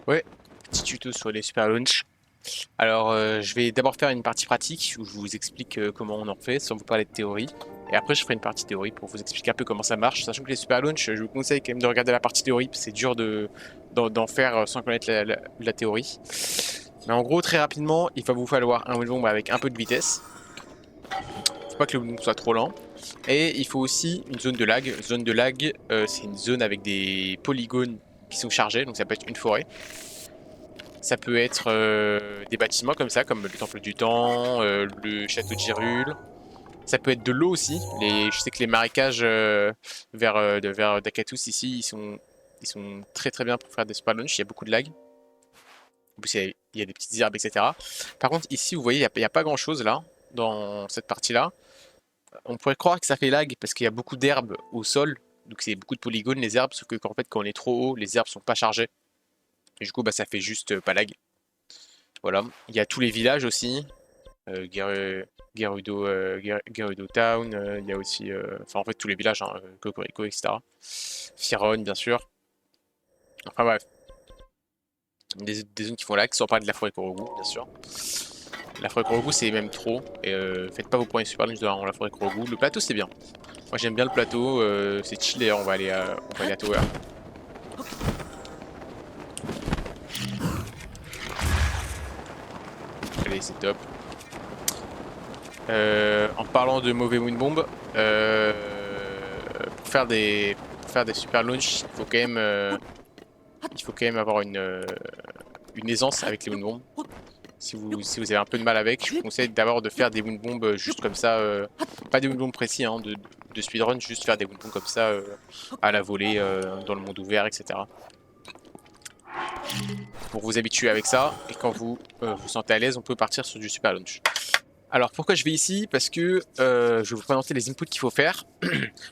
Ouais, petit tuto sur les super launch. Alors, je vais d'abord faire une partie pratique où je vous explique comment on en fait sans vous parler de théorie. Et après, je ferai une partie théorie pour vous expliquer un peu comment ça marche. Sachant que les super launch, je vous conseille quand même de regarder la partie théorie, parce que c'est dur d'en faire sans connaître la théorie. Mais en gros, très rapidement, il va vous falloir un windbomb avec un peu de vitesse. Faut pas que le windbomb soit trop lent. Et il faut aussi une zone de lag. Zone de lag, c'est une zone avec des polygones qui sont chargés, donc ça peut être une forêt. Ça peut être des bâtiments comme ça, comme le Temple du Temps, le Château de Gérule. Ça peut être de l'eau aussi. Je sais que les marécages vers Dakatus ici, ils sont très très bien pour faire des super launch. Il y a beaucoup de lag. En plus, il y a des petites herbes, etc. Par contre, ici, vous voyez, il n'y a pas grand chose là, dans cette partie-là. On pourrait croire que ça fait lag parce qu'il y a beaucoup d'herbes au sol. Donc, c'est beaucoup de polygones, les herbes. Sauf que, en fait, quand on est trop haut, les herbes sont pas chargées. Et du coup, bah, ça fait juste pas lag. Voilà. Il y a tous les villages aussi. Gerudo Town, il y a aussi, enfin en fait tous les villages, hein, Cocorico, etc. Firon, bien sûr. Enfin bref, des zones qui font lag, sans parler de la forêt Korogu, bien sûr. La forêt Korogu, c'est même trop, et faites pas vos premiers super lunch dans la forêt Korogu. Le plateau, c'est bien. Moi j'aime bien le plateau, c'est chill, d'ailleurs on va aller à Tower. Allez, c'est top. En parlant de mauvais windbomb, pour faire des super launch, il faut quand même avoir une aisance avec les windbombs. Si vous avez un peu de mal avec, je vous conseille d'abord de faire des windbombs juste comme ça, pas des windbombs précis, hein, de speedrun, juste faire des windbombs comme ça à la volée, dans le monde ouvert, etc. Pour vous habituer avec ça, et quand vous vous sentez à l'aise, on peut partir sur du super launch. Alors pourquoi je vais ici? Parce que je vais vous présenter les inputs qu'il faut faire.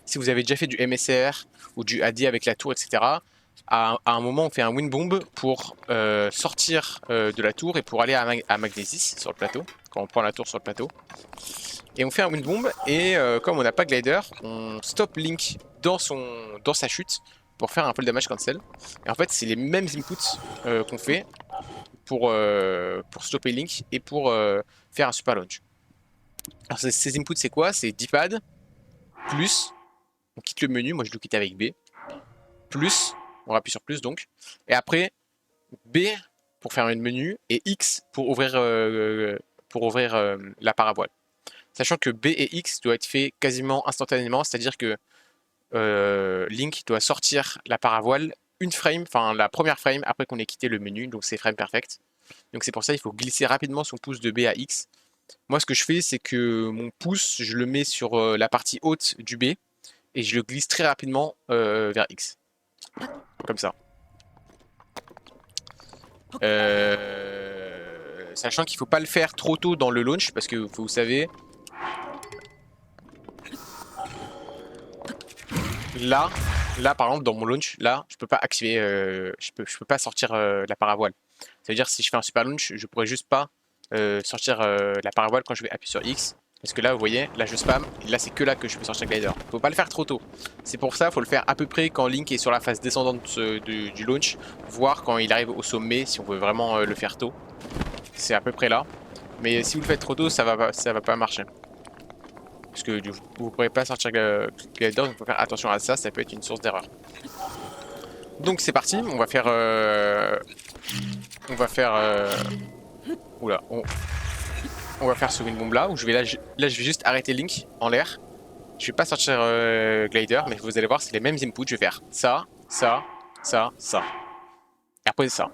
Si vous avez déjà fait du MSR ou du AD avec la tour, etc., à un moment on fait un wind bomb pour sortir de la tour et pour aller à Magnésis sur le plateau, quand on prend la tour sur le plateau. Et on fait un wind bomb et comme on n'a pas glider, on stop Link dans sa chute pour faire un full damage cancel. Et en fait c'est les mêmes inputs qu'on fait pour stopper Link et pour faire un super launch. Alors ces inputs c'est quoi? C'est D-pad, plus, on quitte le menu, moi je le quitte avec B, plus, on appuie sur plus donc, et après B pour faire un menu et X pour ouvrir la paravoile. Sachant que B et X doivent être fait quasiment instantanément, c'est-à-dire que Link doit sortir la paravoile une frame, enfin la première frame après qu'on ait quitté le menu, donc c'est frame perfect. Donc c'est pour ça il faut glisser rapidement son pouce de B à X. Moi ce que je fais c'est que mon pouce je le mets sur la partie haute du B et je le glisse très rapidement vers X. Comme ça. Sachant qu'il ne faut pas le faire trop tôt dans le launch parce que vous savez, là, là par exemple dans mon launch, là je peux pas activer, je peux pas sortir la paravoile. Ça veut dire que si je fais un super launch, je pourrais juste pas sortir la paravoile quand je vais appuyer sur X. Parce que là, vous voyez, là je spam, et là c'est que là que je peux sortir glider. Faut pas le faire trop tôt. C'est pour ça, faut le faire à peu près quand Link est sur la phase descendante du launch, voire quand il arrive au sommet, si on veut vraiment le faire tôt. C'est à peu près là. Mais si vous le faites trop tôt, ça va pas marcher. Parce que vous ne pourrez pas sortir glider, donc il faut faire attention à ça, ça peut être une source d'erreur. Donc c'est parti, on va faire... on va faire... oula, on va faire ce wind bomb là, où là, je vais juste arrêter Link en l'air. Je vais pas sortir glider, mais vous allez voir, c'est les mêmes inputs. Je vais faire ça, ça, ça, ça. Et après ça.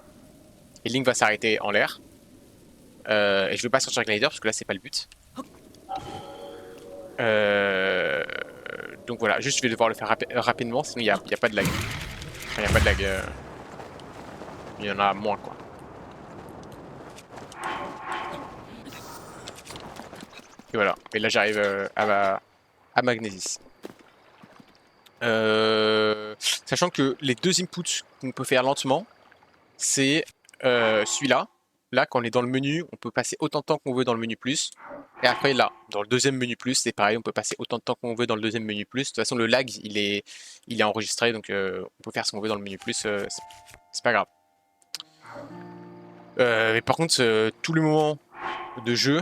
Et Link va s'arrêter en l'air. Et je vais pas sortir glider, parce que là, c'est pas le but. Euh, donc voilà, juste je vais devoir le faire rapidement, sinon il y a pas de lag. Enfin, il n'y a pas de lag, il y en a moins quoi. Et voilà, et là j'arrive à Magnésis. Sachant que les deux inputs qu'on peut faire lentement, c'est celui-là. Là, quand on est dans le menu, on peut passer autant de temps qu'on veut dans le menu plus. Et après, là, dans le deuxième menu plus, c'est pareil, on peut passer autant de temps qu'on veut dans le deuxième menu plus. De toute façon, le lag, il est enregistré, donc on peut faire ce qu'on veut dans le menu plus, c'est pas grave. Mais par contre, tous les moments de jeu,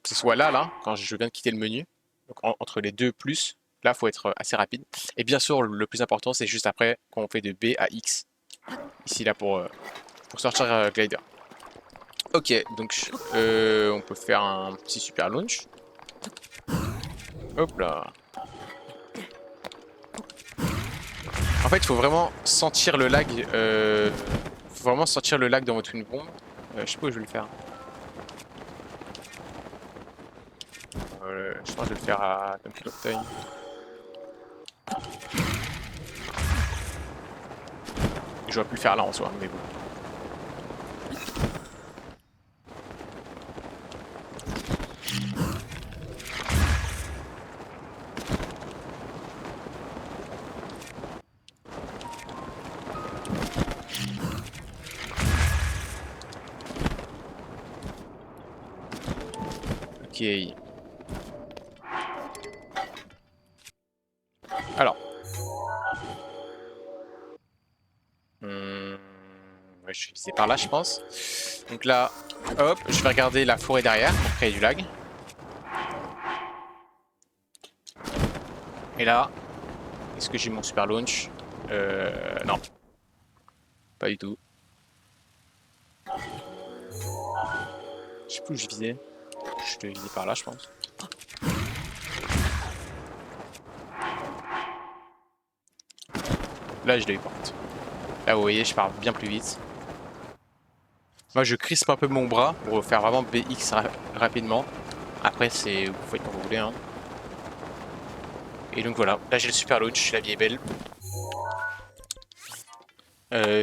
que ce soit là, quand je viens de quitter le menu, donc entre les deux plus, là, faut être assez rapide. Et bien sûr, le plus important, c'est juste après, quand on fait de B à X. Ici, là, pour sortir Glider. Ok, donc on peut faire un petit super launch. Hop là. En fait, il faut vraiment sentir le lag. Faut vraiment sentir le lag dans votre Twin Bomb. Je sais pas où je vais le faire. Je pense que je vais le faire à Temple of Time. J'aurais pu le faire là en soi, mais bon. Ok. Alors. Ouais, je suis visé par là, je pense. Donc là, hop, je vais regarder la forêt derrière pour créer du lag. Et là, est-ce que j'ai mon super launch? Non. Pas du tout. Je sais plus où je visais. Je devais viser par là, je pense. Là, je l'ai eu par contre. Là, vous voyez, je pars bien plus vite. Moi, je crispe un peu mon bras pour faire vraiment BX rapidement. Après, c'est vous faites comme vous voulez. Hein. Et donc voilà, là j'ai le super launch, la vie est belle.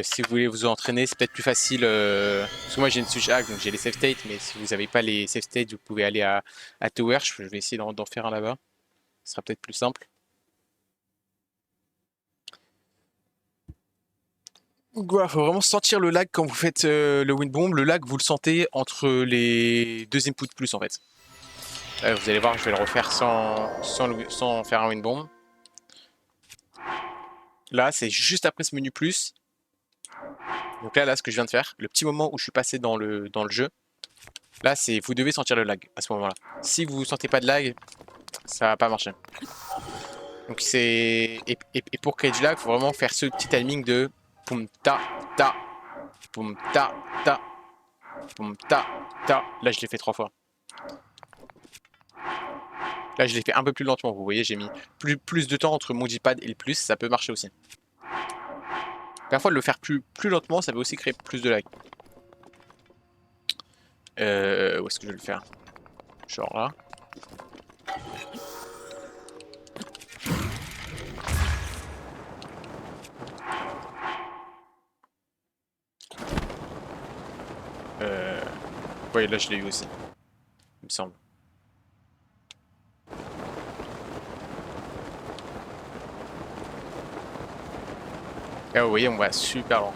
Si vous voulez vous entraîner, c'est peut-être plus facile. Parce que moi j'ai une Switch hack, donc j'ai les save states. Mais si vous n'avez pas les save states, vous pouvez aller à Tower. Je vais essayer d'en faire un là-bas. Ce sera peut-être plus simple. Donc voilà, faut vraiment sentir le lag quand vous faites le wind bomb. Le lag, vous le sentez entre les deux inputs plus en fait. Vous allez voir, je vais le refaire sans faire un wind bomb. Là, c'est juste après ce menu plus. Donc là, ce que je viens de faire, le petit moment où je suis passé dans le jeu, là, c'est vous devez sentir le lag à ce moment-là. Si vous ne sentez pas de lag, ça va pas marcher. Donc et pour créer du lag, il faut vraiment faire ce petit timing de poum ta ta poum ta ta poum ta ta. Là, je l'ai fait 3 fois. Là, je l'ai fait un peu plus lentement. Vous voyez, j'ai mis plus de temps entre mon D-pad et le plus. Ça peut marcher aussi. Parfois, le faire plus lentement, ça peut aussi créer plus de lag. Où est-ce que je vais le faire? Genre là. Ouais, là je l'ai eu aussi, il me semble. Là, vous voyez, on va super lent.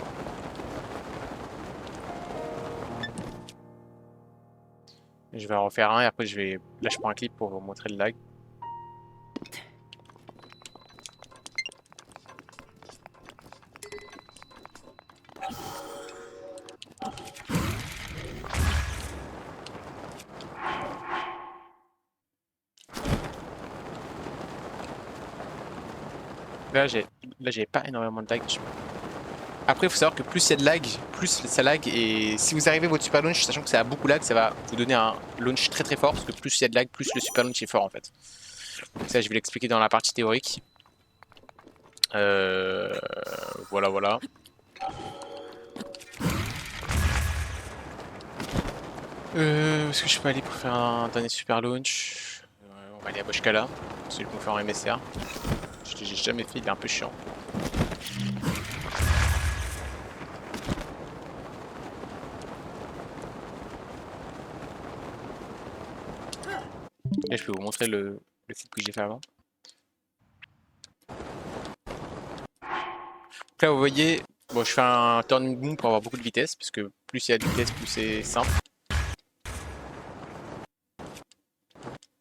Je vais en refaire un et après je vais. Là, je prends un clip pour vous montrer le lag. Là, j'ai pas énormément de lag. Après, il faut savoir que plus il y a de lag, plus ça lag. Et si vous arrivez à votre super launch, sachant que ça a beaucoup de lag, ça va vous donner un launch très très fort. Parce que plus il y a de lag, plus le super launch est fort en fait. Donc ça, je vais l'expliquer dans la partie théorique. Voilà, voilà. Où est-ce que je peux aller pour faire un dernier super launch? On va aller à Boshkala, celui qu'on fait en MSR. Je l'ai jamais fait, il est un peu chiant. Et je peux vous montrer le clip que j'ai fait avant. Donc là, vous voyez, bon, je fais un turning boom pour avoir beaucoup de vitesse, parce que plus il y a de vitesse, plus c'est simple.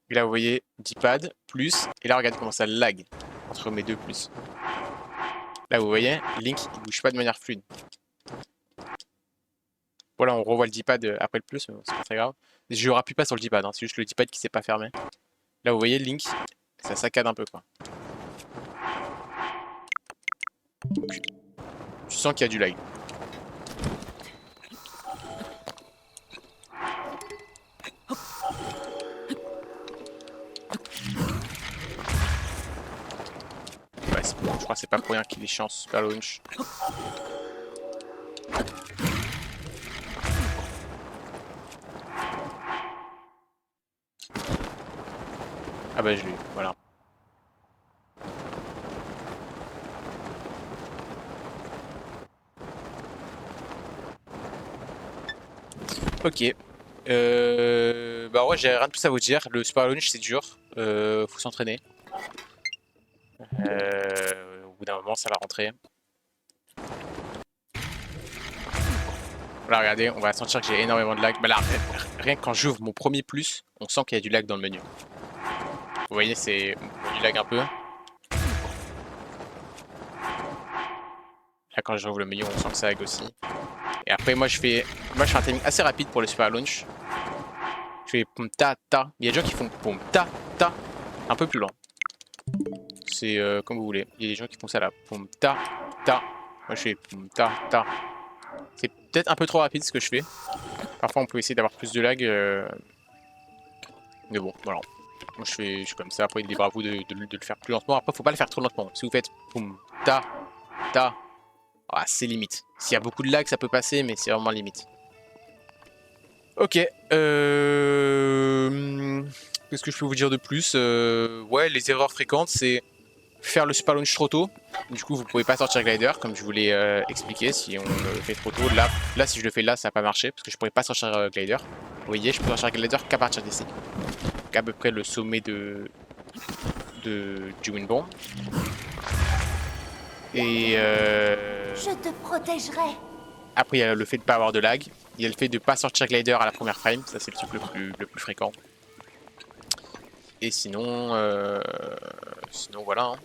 Et là, vous voyez, D-pad, plus, et là, regardez comment ça lag entre mes deux plus. Là, vous voyez, Link, il bouge pas de manière fluide. Voilà, on revoit le D-pad après le plus, mais bon, c'est pas très grave. Je rappuie pas sur le D-pad, hein, c'est juste le D-pad qui s'est pas fermé. Là, vous voyez le Link, ça saccade un peu, quoi. Tu sens qu'il y a du lag. Ouais, je crois que c'est pas pour rien qu'il est chiant ce Super Launch. Ah bah je l'ai eu, voilà. Ok. Bah ouais, j'ai rien de plus à vous dire. Le Super Launch c'est dur. Faut s'entraîner. Au bout d'un moment ça va rentrer. Voilà, regardez, on va sentir que j'ai énormément de lag. Bah là, rien que quand j'ouvre mon premier plus, on sent qu'il y a du lag dans le menu. Vous voyez, c'est du lag un peu. Là, quand j'ouvre le menu, on sent que ça lag aussi. Et après, moi, je fais un timing assez rapide pour le Super Launch. Je fais pom ta ta. Il y a des gens qui font pom ta ta. Un peu plus lent. C'est comme vous voulez. Il y a des gens qui font ça là. Pom ta ta. Moi, je fais pom ta ta. C'est peut-être un peu trop rapide ce que je fais. Parfois, on peut essayer d'avoir plus de lag. Mais bon, voilà. Moi, je suis comme ça. Après, libre à vous de le faire plus lentement. Après, faut pas le faire trop lentement. Si vous faites pom ta ta. Ah, c'est limite. S'il y a beaucoup de lag, ça peut passer, mais c'est vraiment limite. Ok. Qu'est-ce que je peux vous dire de plus? Ouais, les erreurs fréquentes, c'est faire le super launch trop tôt. Du coup, vous pouvez pas sortir glider, comme je vous l'ai expliqué, si on le fait trop tôt. Là, si je le fais là, ça va pas marcher, parce que je pourrais pas sortir glider. Vous voyez, je peux sortir glider qu'à partir d'ici. Donc à peu près le sommet du Windbomb. Et Je te protégerai. après, il y a le fait de pas avoir de lag. Il y a le fait de pas sortir glider à la première frame. Ça, c'est le truc le plus fréquent. Et sinon, voilà. Hein.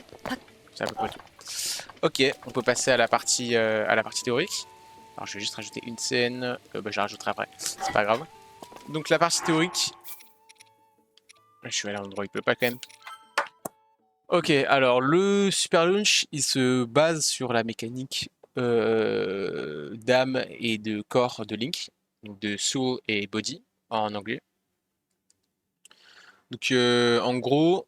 C'est à peu près tout. Ok, on peut passer à la partie théorique. Alors, je vais juste rajouter une scène. Bah, je la rajouterai après. C'est pas grave. Donc, la partie théorique. Je suis allé à l'endroit où il pleut pas quand même. Ok, alors le Super Launch, il se base sur la mécanique d'âme et de corps de Link, donc de soul et body en anglais. Donc en gros,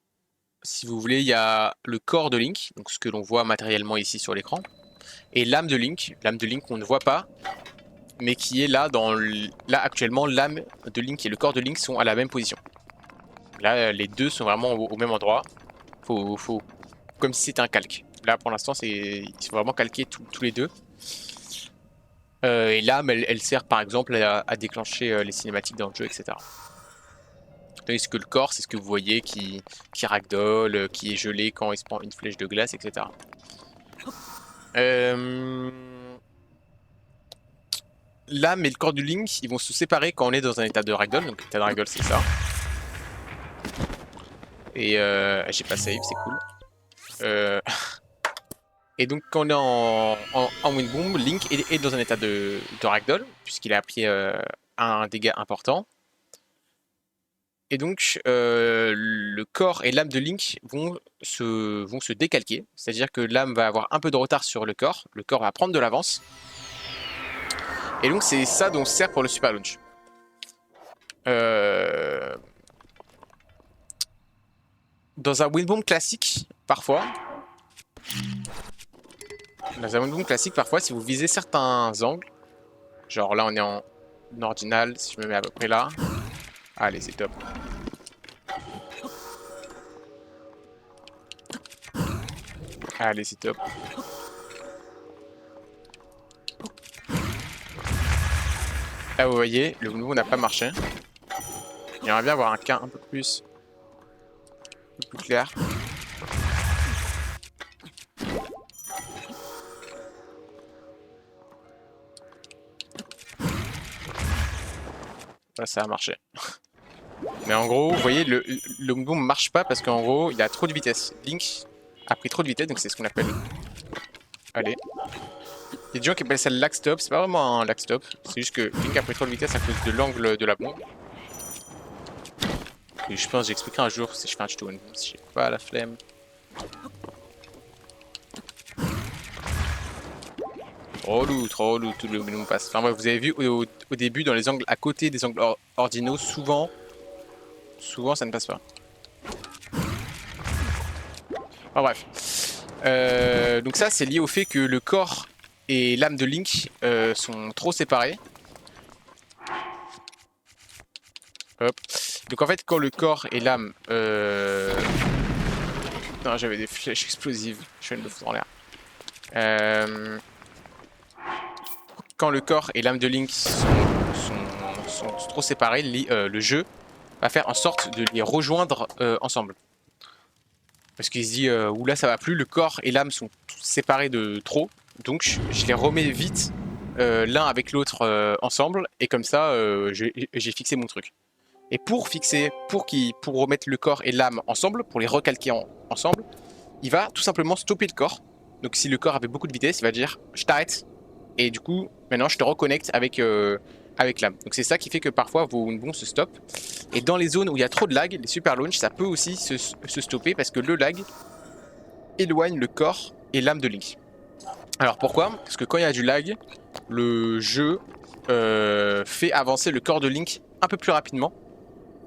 si vous voulez, il y a le corps de Link, donc ce que l'on voit matériellement ici sur l'écran, et l'âme de Link qu'on ne voit pas, mais qui est là là actuellement, l'âme de Link et le corps de Link sont à la même position. Là, les deux sont vraiment au même endroit. Faut comme si c'était un calque. Là, pour l'instant, ils sont vraiment calqués tous les deux. Et l'âme, elle sert par exemple à déclencher les cinématiques dans le jeu, etc. Tandis que le corps, c'est ce que vous voyez qui ragdoll, qui est gelé quand il se prend une flèche de glace, etc. L'âme et le corps du Link, ils vont se séparer quand on est dans un état de ragdoll. Donc l'état de ragdoll, c'est ça. Et j'ai pas save, c'est cool. Et donc quand on est en Windbomb, Link est dans un état de ragdoll, puisqu'il a pris un dégât important. Et donc le corps et l'âme de Link vont se décalquer, c'est-à-dire que l'âme va avoir un peu de retard sur le corps va prendre de l'avance. Et donc c'est ça dont sert pour le Super Launch. Dans un Windbomb classique, parfois, si vous visez certains angles, genre là on est en ordinal, si je me mets à peu près là, allez c'est top. Allez c'est top. Là vous voyez, le Windbomb n'a pas marché. J'aimerais bien avoir un cas un peu plus clair. Là, ça a marché. Mais en gros, vous voyez, le Windbomb ne marche pas parce qu'en gros, il a trop de vitesse. Link a pris trop de vitesse, donc c'est ce qu'on appelle... Allez. Il y a des gens qui appellent ça le lag stop, c'est pas vraiment un lag stop, c'est juste que Link a pris trop de vitesse à cause de l'angle de la bombe. Et je pense que j'expliquerai un jour si je fais un tuto, si j'ai pas la flemme. Trop relou, tout le monde passe. Enfin bref, vous avez vu au début dans les angles à côté des angles ordinaux, souvent ça ne passe pas. Enfin bref. Donc ça c'est lié au fait que le corps et l'âme de Link sont trop séparés. Hop. Donc en fait quand le corps et l'âme... Non, j'avais des flèches explosives, je viens de le foutre en l'air. Quand le corps et l'âme de Link sont trop séparés, le jeu va faire en sorte de les rejoindre ensemble. Parce qu'il se dit, oula ça va plus, le corps et l'âme sont séparés de trop, donc je les remets vite l'un avec l'autre ensemble, et comme ça j'ai fixé mon truc. Et pour remettre le corps et l'âme ensemble, pour les recalquer ensemble, il va tout simplement stopper le corps. Donc si le corps avait beaucoup de vitesse, il va dire je t'arrête, et du coup maintenant je te reconnecte avec l'âme. Donc c'est ça qui fait que parfois vos bombes se stoppent. Et dans les zones où il y a trop de lag, les super launch, ça peut aussi se stopper parce que le lag éloigne le corps et l'âme de Link. Alors pourquoi? Parce que quand il y a du lag, le jeu fait avancer le corps de Link un peu plus rapidement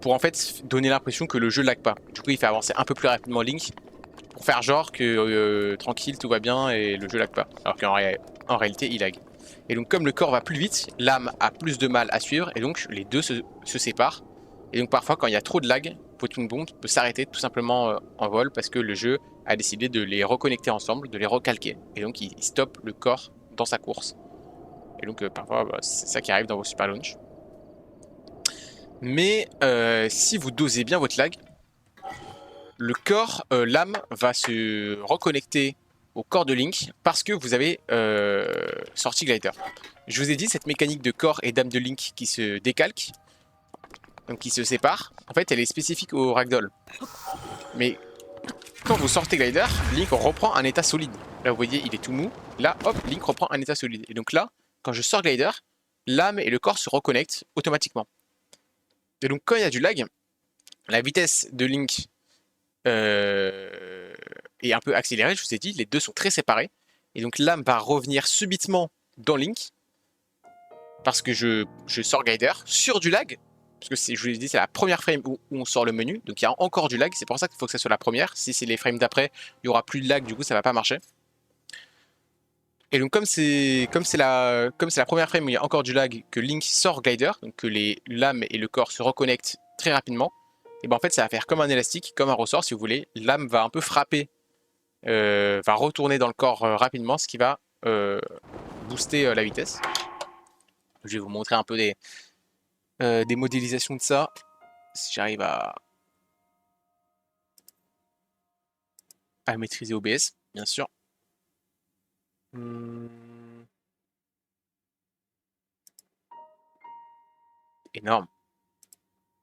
pour en fait donner l'impression que le jeu lag pas. Du coup il fait avancer un peu plus rapidement Link pour faire genre que tranquille tout va bien et le jeu lag pas. Alors qu'en réalité il lag. Et donc comme le corps va plus vite, l'âme a plus de mal à suivre et donc les deux se séparent. Et donc parfois quand il y a trop de lag, Photon Bomb peut s'arrêter tout simplement en vol parce que le jeu a décidé de les reconnecter ensemble, de les recalquer. Et donc il stoppe le corps dans sa course. Et donc parfois c'est ça qui arrive dans vos super launch. Mais si vous dosez bien votre lag, le corps, l'âme va se reconnecter au corps de Link parce que vous avez sorti Glider. Je vous ai dit, cette mécanique de corps et d'âme de Link qui se décalque, donc qui se sépare, en fait elle est spécifique au ragdoll. Mais quand vous sortez Glider, Link reprend un état solide. Là vous voyez il est tout mou, là hop, Link reprend un état solide. Et donc là, quand je sors Glider, l'âme et le corps se reconnectent automatiquement. Et donc quand il y a du lag, la vitesse de Link est un peu accélérée, je vous ai dit, les deux sont très séparés. Et donc l'âme va revenir subitement dans Link, parce que je sors Glider sur du lag, parce que je vous l'ai dit, c'est la première frame où on sort le menu, donc il y a encore du lag, c'est pour ça qu'il faut que ça soit la première. Si c'est les frames d'après, il n'y aura plus de lag, du coup ça va pas marcher. Et donc comme c'est la première frame où il y a encore du lag, que Link sort Glider, donc que l'âme et le corps se reconnectent très rapidement, et ben en fait ça va faire comme un élastique, comme un ressort si vous voulez. L'âme va un peu frapper, va retourner dans le corps rapidement, ce qui va booster la vitesse. Je vais vous montrer un peu des modélisations de ça, si j'arrive à maîtriser OBS, bien sûr. Énorme.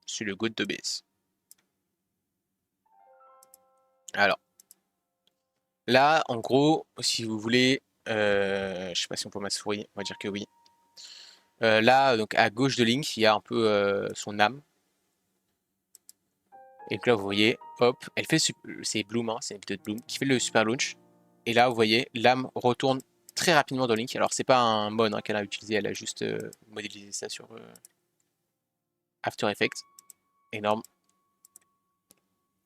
Je suis le goût d'OBS. Alors, là, en gros, si vous voulez, je sais pas si on peut ma souris, on va dire que oui. Là, donc à gauche de Link, il y a un peu son âme. Et donc là, vous voyez, hop, elle fait, c'est Bloom, hein, c'est une vidéo de Bloom, qui fait le super launch. Et là, vous voyez, l'âme retourne très rapidement dans Link. Alors, c'est pas un mod hein, qu'elle a utilisé, elle a juste modélisé ça sur After Effects. Énorme.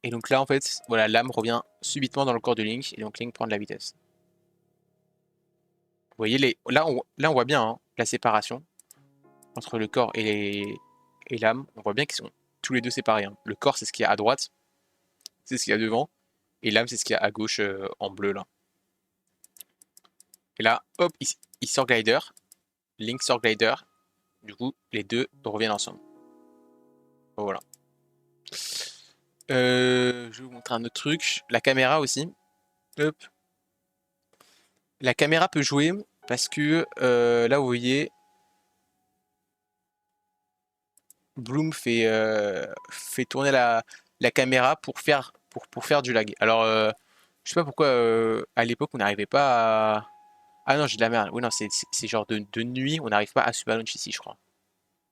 Et donc là, en fait, voilà, l'âme revient subitement dans le corps de Link, et donc Link prend de la vitesse. Vous voyez, là, on voit bien hein, la séparation entre le corps et l'âme. On voit bien qu'ils sont tous les deux séparés. Hein. Le corps, c'est ce qu'il y a à droite, c'est ce qu'il y a devant, et l'âme, c'est ce qu'il y a à gauche en bleu, là. Et là, hop, il sort Glider, Link sort Glider, du coup, les deux reviennent ensemble. Voilà. Je vais vous montrer un autre truc. La caméra aussi. Hop. La caméra peut jouer parce que là, vous voyez, Bloom fait tourner la caméra pour faire du lag. Alors, je sais pas pourquoi à l'époque on n'arrivait pas à Ah non, j'ai de la merde. Oui, non, c'est genre de nuit, on n'arrive pas à Super Launch ici, je crois.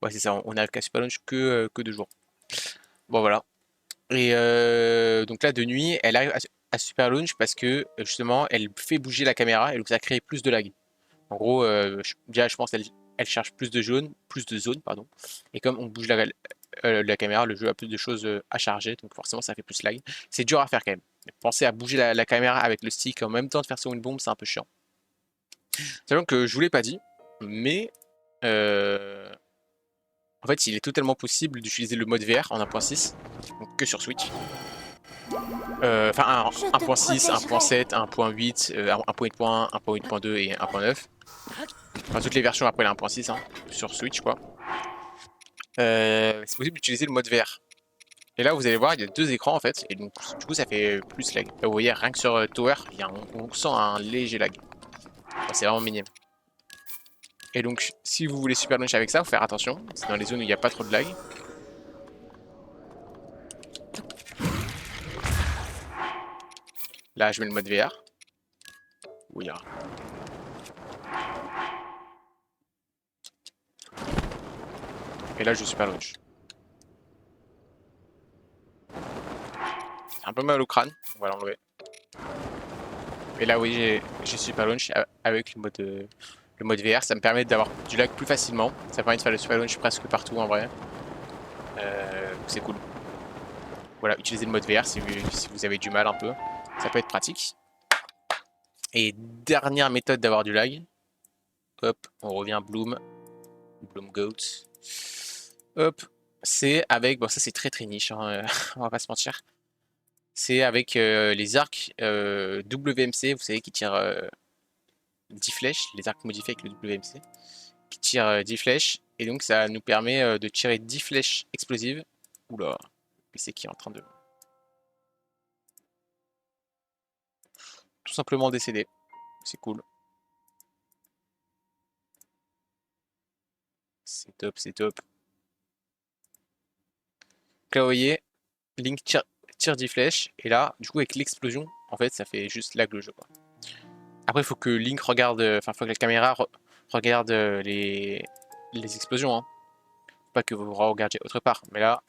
Ouais, c'est ça, on n'arrive qu'à Super Launch que de jour. Bon, voilà. Et donc là, de nuit, elle arrive à Super Launch parce que justement, elle fait bouger la caméra et donc ça crée plus de lag. En gros, déjà, je pense qu'elle cherche plus de zones, pardon. Et comme on bouge la caméra, le jeu a plus de choses à charger, donc forcément, ça fait plus lag. C'est dur à faire quand même. Penser à bouger la caméra avec le stick en même temps de faire sur une bombe, c'est un peu chiant. Sachant que je vous l'ai pas dit, mais euh, en fait, il est totalement possible d'utiliser le mode VR en 1.6, donc que sur Switch. Enfin, Je te 1.6, protégerai. 1.7, 1.8, 1.8.1, 1.8.2 et 1.9. Enfin, toutes les versions après la 1.6 hein, sur Switch, quoi. C'est possible d'utiliser le mode VR. Et là, vous allez voir, il y a deux écrans en fait, et donc du coup, ça fait plus lag. Là, vous voyez, rien que sur Tower, on sent un léger lag. Enfin, c'est vraiment minime. Et donc, si vous voulez super launch avec ça, faut faire attention. C'est dans les zones où il n'y a pas trop de lag. Là, je mets le mode VR. Oui, hein. Et là, je super launch. C'est un peu mal au crâne, on va l'enlever. Et là, oui, j'ai super launch avec le mode VR. Ça me permet d'avoir du lag plus facilement. Ça permet de faire le super launch presque partout en vrai. C'est cool. Voilà, utilisez le mode VR si vous avez du mal un peu. Ça peut être pratique. Et dernière méthode d'avoir du lag. Hop, on revient Bloom Goat. Hop, c'est avec, bon ça c'est très niche, hein, on va pas se mentir. C'est avec les arcs WMC, vous savez, qui tirent 10 flèches, les arcs modifiés avec le WMC, qui tirent 10 flèches, et donc ça nous permet de tirer 10 flèches explosives. Oula, le PC qui est en train de tout simplement décéder. C'est cool. C'est top, c'est top. Donc là, vous voyez, Link tire 10 flèches, et là, du coup, avec l'explosion, en fait, ça fait juste lag le jeu, quoi. Après, il faut que Link regarde, enfin, faut que la caméra regarde les explosions, hein. Faut pas que vous regardiez autre part. Mais là,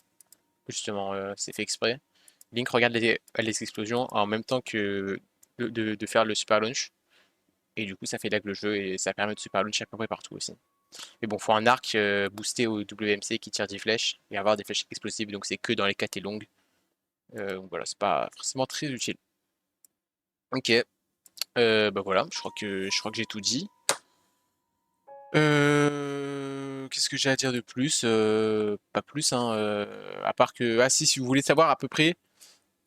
justement, c'est fait exprès. Link regarde les explosions en même temps que de faire le super launch. Et du coup, ça fait lag le jeu et ça permet de super launch à peu près partout aussi. Mais bon, faut un arc boosté au WMC qui tire 10 flèches et avoir des flèches explosives. Donc c'est que dans les KT longues. Donc voilà, c'est pas forcément très utile. Ok, bah voilà, je crois que j'ai tout dit. Qu'est-ce que j'ai à dire de plus? Pas plus, hein, à part que... Ah si vous voulez savoir à peu près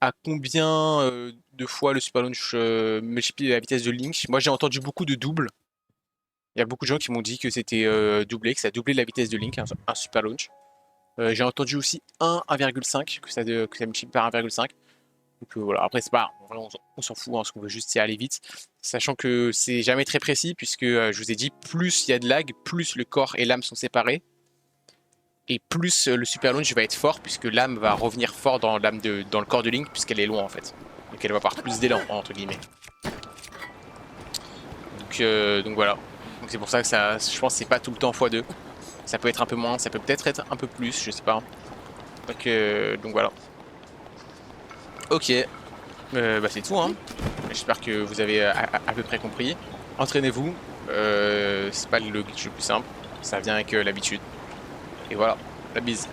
à combien de fois le super launch multiplie la vitesse de Link, moi j'ai entendu beaucoup de doubles. Il y a beaucoup de gens qui m'ont dit que c'était doublé, que ça doublait la vitesse de Link, un super launch. J'ai entendu aussi 1,5, que ça multiplie par 1,5. Donc voilà, après c'est pas, on s'en fout, hein, ce qu'on veut juste c'est aller vite, sachant que c'est jamais très précis puisque je vous ai dit plus il y a de lag, plus le corps et l'âme sont séparés et plus le super launch va être fort puisque l'âme va revenir fort dans dans le corps de Link puisqu'elle est loin en fait, donc elle va avoir plus d'élan entre guillemets. Donc voilà, donc c'est pour ça que ça, je pense que c'est pas tout le temps x2, ça peut être un peu moins, ça peut peut-être être un peu plus, je sais pas. Donc voilà. Ok. Bah c'est tout, hein. J'espère que vous avez à peu près compris. Entraînez-vous. C'est pas le glitch le plus simple. Ça vient avec l'habitude. Et voilà. La bise.